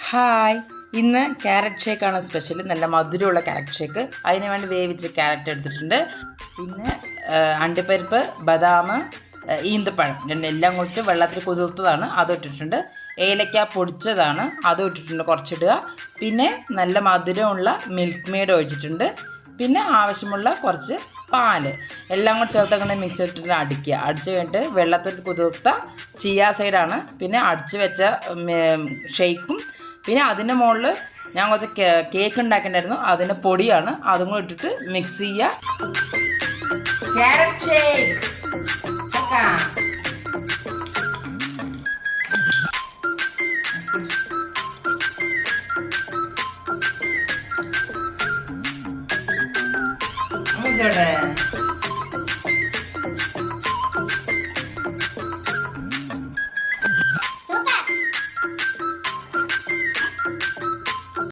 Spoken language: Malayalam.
ഹായ്, ഇന്ന് ക്യാരറ്റ് ഷേക്കാണ് സ്പെഷ്യൽ. നല്ല മധുരമുള്ള ക്യാരറ്റ് ഷേക്ക്. അതിന് വേണ്ടി വേവിച്ച് ക്യാരറ്റ് എടുത്തിട്ടുണ്ട്. പിന്നെ അണ്ടിപ്പരിപ്പ്, ബദാം, ഈന്തപ്പഴം എല്ലാം കൂടി വെള്ളത്തിൽ കുതിർത്തതാണ്, അതും ഇട്ടിട്ടുണ്ട്. ഏലക്ക പൊടിച്ചതാണ്, അതും ഇട്ടിട്ടുണ്ട്, കുറച്ചിടുക. പിന്നെ നല്ല മധുരമുള്ള മിൽക്ക് മെയ്ഡ് ഒഴിച്ചിട്ടുണ്ട്. പിന്നെ ആവശ്യമുള്ള കുറച്ച് പാല് എല്ലാം കൂടെ ചേർത്തങ്ങനെ മിക്സ് ഇട്ടിട്ട് അടിച്ച് കഴിഞ്ഞിട്ട് വെള്ളത്തിൽ കുതിർത്ത ചിയ സൈഡാണ്. പിന്നെ അടിച്ച് വെച്ച ഷെയ്ക്കും. പിന്നെ അതിൻ്റെ മുകളിൽ ഞാൻ കുറച്ച് കേക്ക് ഉണ്ടാക്കിയിട്ടുണ്ടായിരുന്നു, അതിൻ്റെ പൊടിയാണ്, അതും കൂടെ ഇട്ടിട്ട് മിക്സ് ചെയ്യുക. Carrot shake